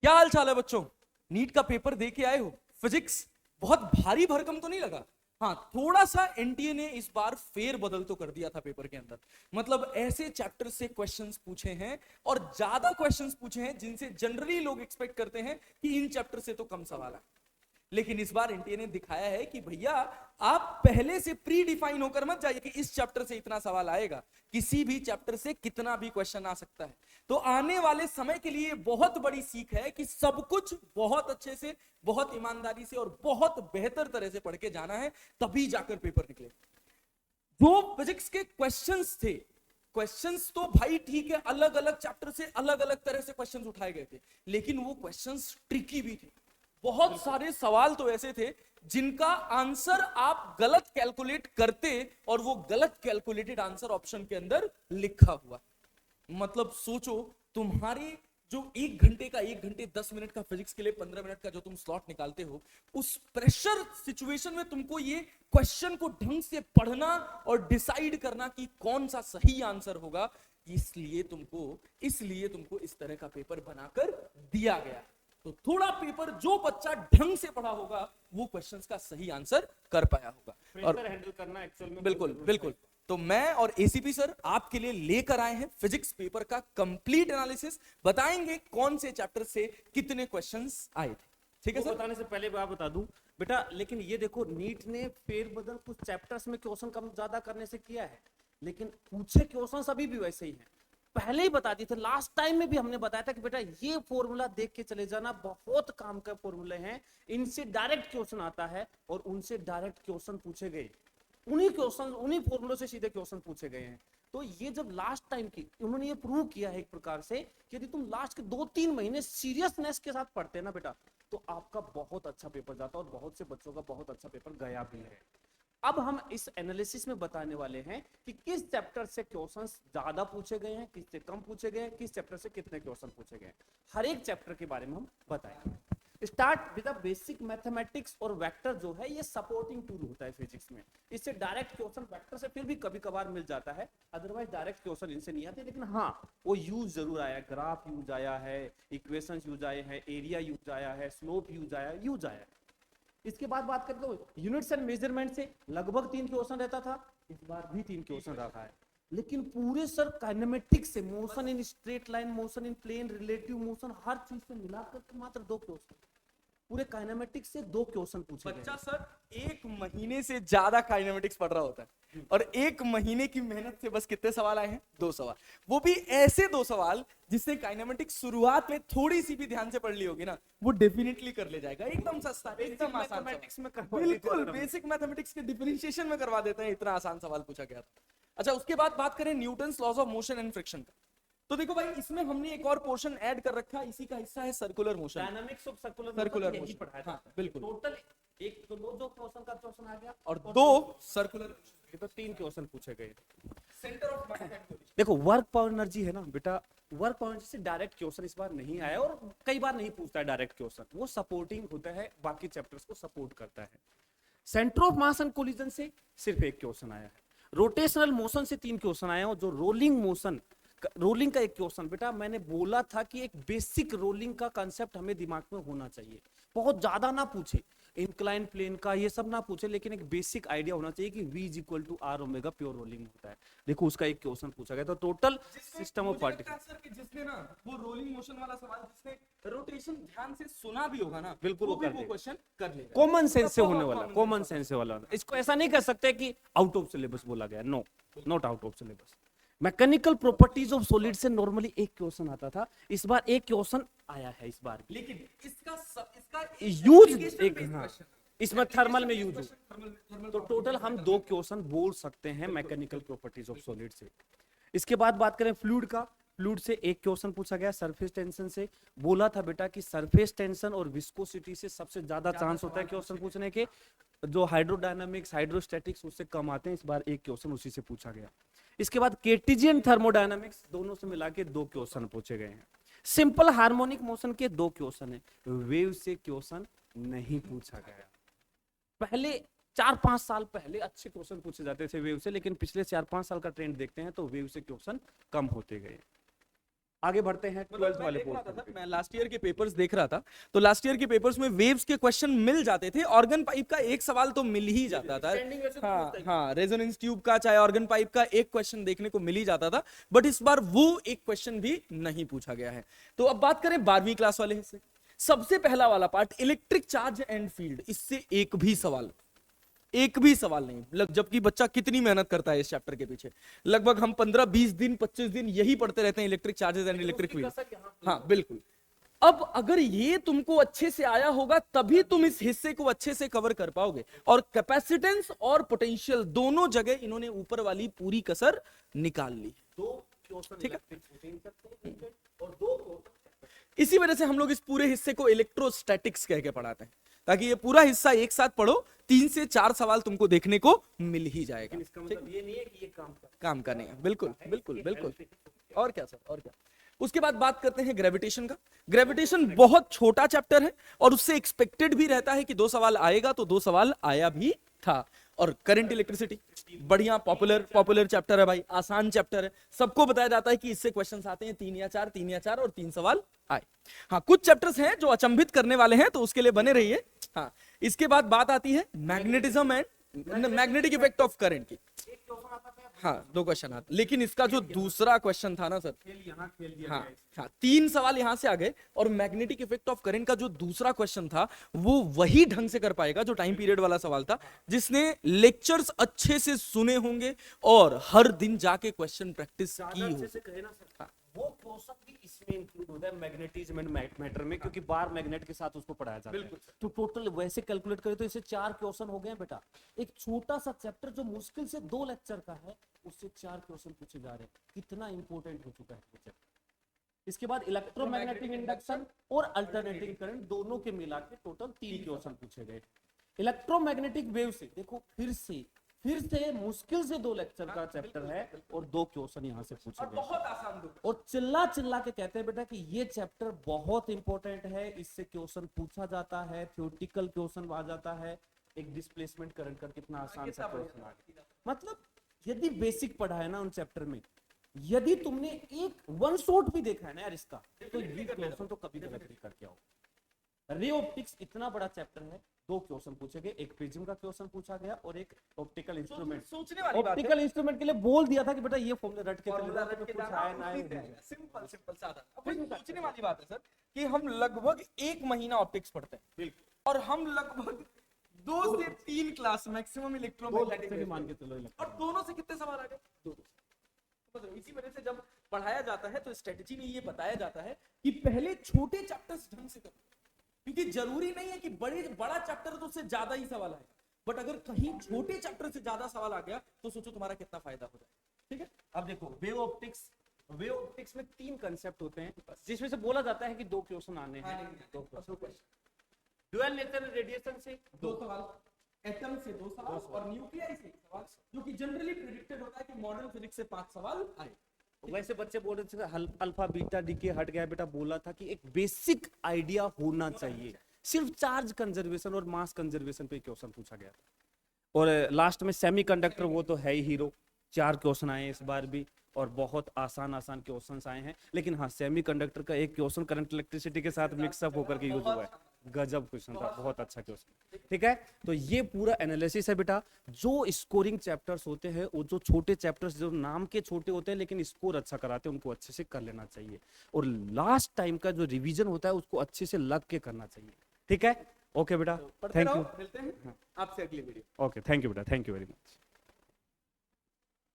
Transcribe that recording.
क्या हाल चाल है बच्चों? नीट का पेपर दे के आए हो? फिजिक्स बहुत भारी भरकम तो नहीं लगा? हाँ, थोड़ा सा एनटीए ने इस बार फेर बदल तो कर दिया था पेपर के अंदर। मतलब ऐसे चैप्टर से क्वेश्चंस पूछे हैं और ज्यादा क्वेश्चंस पूछे हैं जिनसे जनरली लोग एक्सपेक्ट करते हैं कि इन चैप्टर से तो कम सवाल है। लेकिन इस बार एनटीए ने दिखाया है कि भैया आप पहले से प्री डिफाइन होकर मत जाइए कि इस चैप्टर से इतना सवाल आएगा। किसी भी चैप्टर से कितना भी क्वेश्चन आ सकता है। तो आने वाले समय के लिए बहुत बड़ी सीख है कि सब कुछ बहुत अच्छे से, बहुत ईमानदारी से और बहुत बेहतर तरह से पढ़ के जाना है, तभी जाकर पेपर निकले। जो फिजिक्स के क्वेश्चंस थे, क्वेश्चंस तो भाई ठीक है, अलग अलग चैप्टर से अलग अलग तरह से क्वेश्चंस उठाए गए थे, लेकिन वो क्वेश्चंस ट्रिकी भी थे। बहुत सारे सवाल तो ऐसे थे जिनका आंसर आप गलत कैलकुलेट करते और वो गलत कैलकुलेटेड आंसर ऑप्शन के अंदर लिखा हुआ। मतलब सोचो, तुम्हारे जो 1 10 मिनट का फिजिक्स के लिए 15 मिनट का जो तुम स्लॉट निकालते हो, उस प्रेशर सिचुएशन में तुमको ये क्वेश्चन को ढंग से पढ़ना और डिसाइड करना कि कौन सा सही आंसर होगा, इसलिए तुमको इस तरह का पेपर बनाकर दिया गया। तो थोड़ा पेपर जो बच्चा ढंग से पढ़ा होगा वो क्वेश्चंस का सही आंसर कर पाया होगा। और हैंडल करना एक्चुअल में बिल्कुल बिल्कुल। तो मैं और एसीपी सर आपके लिए लेकर आए हैं फिजिक्स पेपर का कंप्लीट एनालिसिस। बताएंगे कौन से चैप्टर से कितने क्वेश्चंस आए थे। ठीक है सर? बताने से पहले मैं बता दूं बेटा, लेकिन ये देखो नीट ने फेरबदल कुछ चैप्टर्स में क्वेश्चन कम ज्यादा करने से किया है, लेकिन पूछे क्वेश्चन अभी भी वैसे ही हैं। पहले ही बता दी थे, लास्ट टाइम में भी हमने बताया था कि बेटा ये फॉर्मूला देख के चले जाना, बहुत काम का फॉर्मूले हैं, इनसे डायरेक्ट क्वेश्चन आता है और उनसे डायरेक्ट क्वेश्चन पूछे गए, उन्हीं फॉर्मूलों से सीधे क्वेश्चन पूछे गए हैं। तो ये जब लास्ट टाइम की उन्होंने ये प्रूव किया है एक प्रकार से कि यदि तुम लास्ट के 2-3 महीने सीरियसनेस के साथ पढ़ते हैं ना बेटा, तो आपका बहुत अच्छा पेपर जाता है और बहुत से बच्चों का बहुत अच्छा पेपर गया भी है। अब हम इस एनालिसिस में बताने वाले हैं कि किस चैप्टर से क्वेश्चंस ज्यादा पूछे गए हैं, किस से कम पूछे गए हैं, किस चैप्टर से कितने क्वेश्चन पूछे गए हैं, हर एक चैप्टर के बारे में हम बताएंगे। Start with the basic mathematics. और वेक्टर जो है ये सपोर्टिंग टूल होता है फिजिक्स में, इससे डायरेक्ट क्वेश्चन वेक्टर से फिर भी कभी कभार मिल जाता है, अदरवाइज डायरेक्ट क्वेश्चन इनसे नहीं आते। लेकिन हाँ, वो यूज जरूर आया है, ग्राफ यूज आया है, इक्वेशन यूज आए हैं, एरिया यूज आया है, स्लोप यूज आया है। इसके बाद बात करते हो यूनिट्स एंड मेजरमेंट से लगभग 3 क्वेश्चन रहता था, इस बार भी 3 क्वेश्चन रखा है। लेकिन पूरे सर काइनेमेटिक्स से, motion in straight line, motion in plane, relative motion, हर चीज से मिलाकर मात्र 2 क्वेश्चन, पूरे काइनेमेटिक्स से 2 क्वेश्चन पूछे गए। बच्चा सर 1 महीने से ज्यादा काइनेमेटिक्स पढ़ रहा होता है और 1 महीने की मेहनत से बस कितने सवाल आए हैं? 2 सवाल। वो भी ऐसे 2 सवाल जिससे काइनेमेटिक्स शुरुआत में थोड़ी सी भी ध्यान से पढ़ ली होगी ना, वो डेफिनेटली कर ले जाएगा। एकदम सस्ता, एकदम आसान सवाल। बिल्कुल बेसिक मैथमेटिक्स के डिफरेंशिएशन में करवा देते हैं, इतना आसान सवाल पूछा गया था। अच्छा, उसके बाद बात करें Newton's laws of motion and friction का, तो देखो भाई इसमें हमने एक और पोर्शन ऐड कर रखा है, इसी का हिस्सा है circular motion, dynamics of circular motion पढ़ाया। हाँ बिल्कुल। टोटल एक तो 2 क्वेश्चन का क्वेश्चन आ गया और 2 सर्कुलर, तो 3 क्वेश्चन पूछे गए। Centre of mass and position. देखो वर्क पावर एनर्जी है ना बेटा, वर्क पावर एनर्जी से डायरेक्ट क्वेश्चन इस बार नहीं आया और कई बार नहीं पूछता है डायरेक्ट क्वेश्चन, वो सपोर्टिंग होता है, बाकी चैप्टर्स को सपोर्ट करता है। Centre of mass and collision से सिर्फ 1 क्वेश्चन आया है। रोटेशनल मोशन से 3 क्वेश्चन आए हैं और जो रोलिंग का 1 क्वेश्चन। बेटा मैंने बोला था कि एक बेसिक रोलिंग का कांसेप्ट हमें दिमाग में होना चाहिए, बहुत ज्यादा ना पूछे, इंक्लाइन प्लेन का ये सब ना पूछे, लेकिन एक बेसिक आइडिया होना चाहिए कि V equal to R omega pure rolling होता है। देखो उसका 1 क्वेश्चन पूछा गया। तो टोटल सिस्टम ऑफ पार्टिकल, जिसने ना वो रोलिंग मोशन वाला सवाल, जिसने रोटेशन ध्यान से सुना भी होगा ना, बिल्कुल वो क्वेश्चन कर लेगा। कॉमन सेंस से होने वाला, कॉमन सेंस से वाला। इसको ऐसा नहीं कर सकते कि आउट ऑफ सिलेबस बोला गया, no, not out of syllabus. Mechanical properties of solid से नॉर्मली 1 क्वेश्चन आता था, इस बार 1 क्वेश्चन आया है इस बार। लेकिन इसका यूज एक हाँ, इसमें थर्मल में यूज हो, तो टोटल हम 2 क्वेश्चन बोल सकते हैं मैकेनिकल प्रॉपर्टीज ऑफ सॉलिड से। इसके बाद बात करें फ्लूइड का, फ्लूइड से 1 क्वेश्चन पूछा गया सरफेस टेंशन से। बोला था बेटा कि सरफेस टेंशन और विस्कोसिटी से सबसे ज्यादा चांस होता है क्वेश्चन पूछने के, जो हाइड्रोडायनामिक्स हाइड्रोस्टैटिक्स उससे कम आते हैं, इस बार 1 क्वेश्चन उसी से पूछा गया। इसके बाद कार्टेशियन थर्मोडायनामिक्स, दोनों से मिला के 2 क्वेश्चन पूछे गए हैं। सिंपल हार्मोनिक मोशन के 2 क्वेश्चन है, वेव से क्वेश्चन नहीं पूछा गया। पहले 4-5 साल पहले अच्छे क्वेश्चन पूछे जाते थे वेव से, लेकिन पिछले 4-5 साल का ट्रेंड देखते हैं तो वेव से क्वेश्चन कम होते गए। आगे बढ़ते हैं मतलब 12th मैं वाले देख रहा था पोर्शन सर, मैं लास्ट ईयर के पेपर्स देख रहा था, तो लास्ट ईयर के पेपर्स में वेव्स के क्वेश्चन मिल जाते थे, ऑर्गन पाइप का एक सवाल तो मिल ही जाता था। हाँ हाँ, रेजोनेंस ट्यूब का चाहे ऑर्गन पाइप का एक क्वेश्चन देखने को मिल ही जाता था, बट इस बार वो एक क्वेश्चन भी नहीं पूछा गया है। तो अब बात करें 12वीं क्लास वाले हिस्से, सबसे पहला वाला part electric charge and field, इससे एक भी सवाल नहीं, जबकि बच्चा कितनी मेहनत करता है इस चैप्टर के पीछे। लगभग हम 15-20 दिन 25 दिन यही पढ़ते रहते हैं, electric charges and electric field. हाँ बिल्कुल। अब अगर ये तुमको अच्छे से आया होगा तभी तुम इस हिस्से को अच्छे से कवर कर पाओगे। और कैपेसिटेंस और पोटेंशियल दोनों जगह इन्होंने ऊपर वाली पूरी कसर निकाल ली। ठीक है, इसी वजह से हम लोग इस पूरे हिस्से को इलेक्ट्रोस्टैटिक्स कह के पढ़ाते हैं, ताकि ये पूरा हिस्सा एक साथ पढ़ो, 3 से 4 सवाल तुमको देखने को मिल ही जाएगा। इसका मतलब ये नहीं है कि ये काम का नहीं है, बिल्कुल बिल्कुल बिल्कुल। और क्या सर, और क्या। उसके बाद बात करते हैं ग्रेविटेशन का। ग्रेविटेशन बहुत छोटा चैप्टर है और उससे एक्सपेक्टेड भी रहता है कि 2 सवाल आएगा, तो 2 सवाल आया भी था। और करंट इलेक्ट्रिसिटी बढ़िया पॉपुलर चैप्टर है भाई, आसान चैप्टर है, सबको बताया जाता है कि इससे क्वेश्चंस आते हैं 3 या 4 और 3 सवाल आए। हाँ, कुछ चैप्टर्स हैं जो अचंभित करने वाले हैं, तो उसके लिए बने रहिए। हाँ, इसके बाद बात आती है magnetism and magnetic effect of current की। हाँ, 2 क्वेश्चन आते, लेकिन इसका जो दूसरा क्वेश्चन था ना सर, हाँ 3 सवाल यहां से आ गए, और मैग्नेटिक इफेक्ट ऑफ करंट का जो दूसरा क्वेश्चन था वो वही ढंग से कर पाएगा जो टाइम पीरियड वाला सवाल था, जिसने लेक्चर्स अच्छे से सुने होंगे और हर दिन जाके क्वेश्चन प्रैक्टिस की हो। वो क्वेश्चन भी इसमें इंक्लूड होता है मैग्नेटिज्म एंड मैटर में, क्योंकि बार मैग्नेट के साथ उसको पढ़ाया जाता है। तो टोटल वैसे कैलकुलेट करें तो इसे 4 क्वेश्चन हो गए बेटा। एक छोटा सा चैप्टर जो मुश्किल से 2 लेक्चर का है, उससे 4 क्वेश्चन पूछे जा रहे हैं। कितना इंपॉर्टेंट हो चुका है वो चैप्टर। इसके बाद इलेक्ट्रोमैग्नेटिक इंडक्शन और अल्टरनेटिंग करंट दोनों के मिला के टोटल 3 क्वेश्चन पूछे गए। इलेक्ट्रोमैग्नेटिक वेव से देखो फिर से मुश्किल से 2 लेक्चर का चैप्टर है और 2 क्वेश्चन यहाँ से पूछे गए। बहुत आसान और चिल्ला के कहते हैं बेटा कि ये चैप्टर बहुत इंपॉर्टेंट है, इससे क्वेश्चन पूछा जाता है, थ्योरेटिकल क्वेश्चन आ जाता है। एक डिस्प्लेसमेंट करंट का कितना आसान सा क्वेश्चन आ गया। मतलब यदि बेसिक पढ़ा है ना उन चैप्टर में, यदि तुमने एक 1 शॉट भी देखा है ना यार इसका, तो ये क्वेश्चन तो कभी गलत नहीं करके आओ। रे ऑप्टिक्स इतना बड़ा चैप्टर है, 2 क्वेश्चन पूछे गए, एक प्रिज्म का क्वेश्चन पूछा गया और एक ऑप्टिकल इंस्ट्रूमेंट। सोचने वाली बात है। ऑप्टिकल इंस्ट्रूमेंट के लिए बोल दिया था कि बेटा ये फॉर्मूला रट के चले जाओ, सिंपल सादा। अब वही सोचने वाली बात है सर कि हम लगभग 1 महीना ऑप्टिक्स पढ़ते हैं, बिल्कुल, और हम लगभग 2 से 3 क्लास मैक्सिमम इलेक्ट्रोमैग्नेटिक मान के चलो, और दोनों से कितने सवाल आ गए? 2। मतलब इसी वजह से जब पढ़ाया जाता है तो स्ट्रेटजी में ये बताया जाता है कि पहले छोटे चैप्टर्स ढंग से करो, क्योंकि जरूरी नहीं है कि बड़ा चैप्टर तो उससे ज्यादा ही सवाल आए, बट अगर कहीं छोटे चैप्टर से ज्यादा सवाल आ गया तो सोचो तुम्हारा कितना फायदा हो जाए। ठीक है, अब देखो वेव ऑप्टिक्स में 3 कंसेप्ट होते हैं, जिसमें से बोला जाता है कि 2 क्वेश्चन आने हैं। 2 क्वेश्चन ड्यूअल नेचर रेडिएशन से 2 सवाल, एटम से 2 सवाल और न्यूक्लियाई से 1 सवाल, जो कि जनरली प्रेडिक्टेड होता है कि मॉडर्न फिजिक्स से 5 सवाल आए। वैसे बच्चे बोल रहे थे अल्फा बीटा डीके हट गया बेटा, बोला था कि एक बेसिक आइडिया होना चाहिए। सिर्फ चार्ज कंजर्वेशन और मास कंजर्वेशन पे क्वेश्चन पूछा गया था। और लास्ट में सेमीकंडक्टर, वो तो है ही हीरो, 4 क्वेश्चन आए इस बार भी और बहुत आसान क्वेश्चंस आए हैं। लेकिन हाँ, सेमीकंडक्टर का एक क्वेश्चन करंट इलेक्ट्रिसिटी के साथ मिक्सअप होकर के यूज हुआ है, गजब क्वेश्चन था, बहुत अच्छा क्वेश्चन। ठीक है, तो ये पूरा एनालिसिस है बेटा। जो स्कोरिंग चैप्टर्स होते हैं, वो जो छोटे चैप्टर्स जो नाम के छोटे होते हैं लेकिन स्कोर अच्छा कराते हैं, उनको अच्छे से कर लेना चाहिए। और लास्ट टाइम का जो रिवीजन होता है उसको अच्छे से लग के करना चाहिए। ठीक है, ओके बेटा, थैंक यू, मिलते हैं आपसे अगली वीडियो। ओके, थैंक यू बेटा, थैंक यू वेरी मच।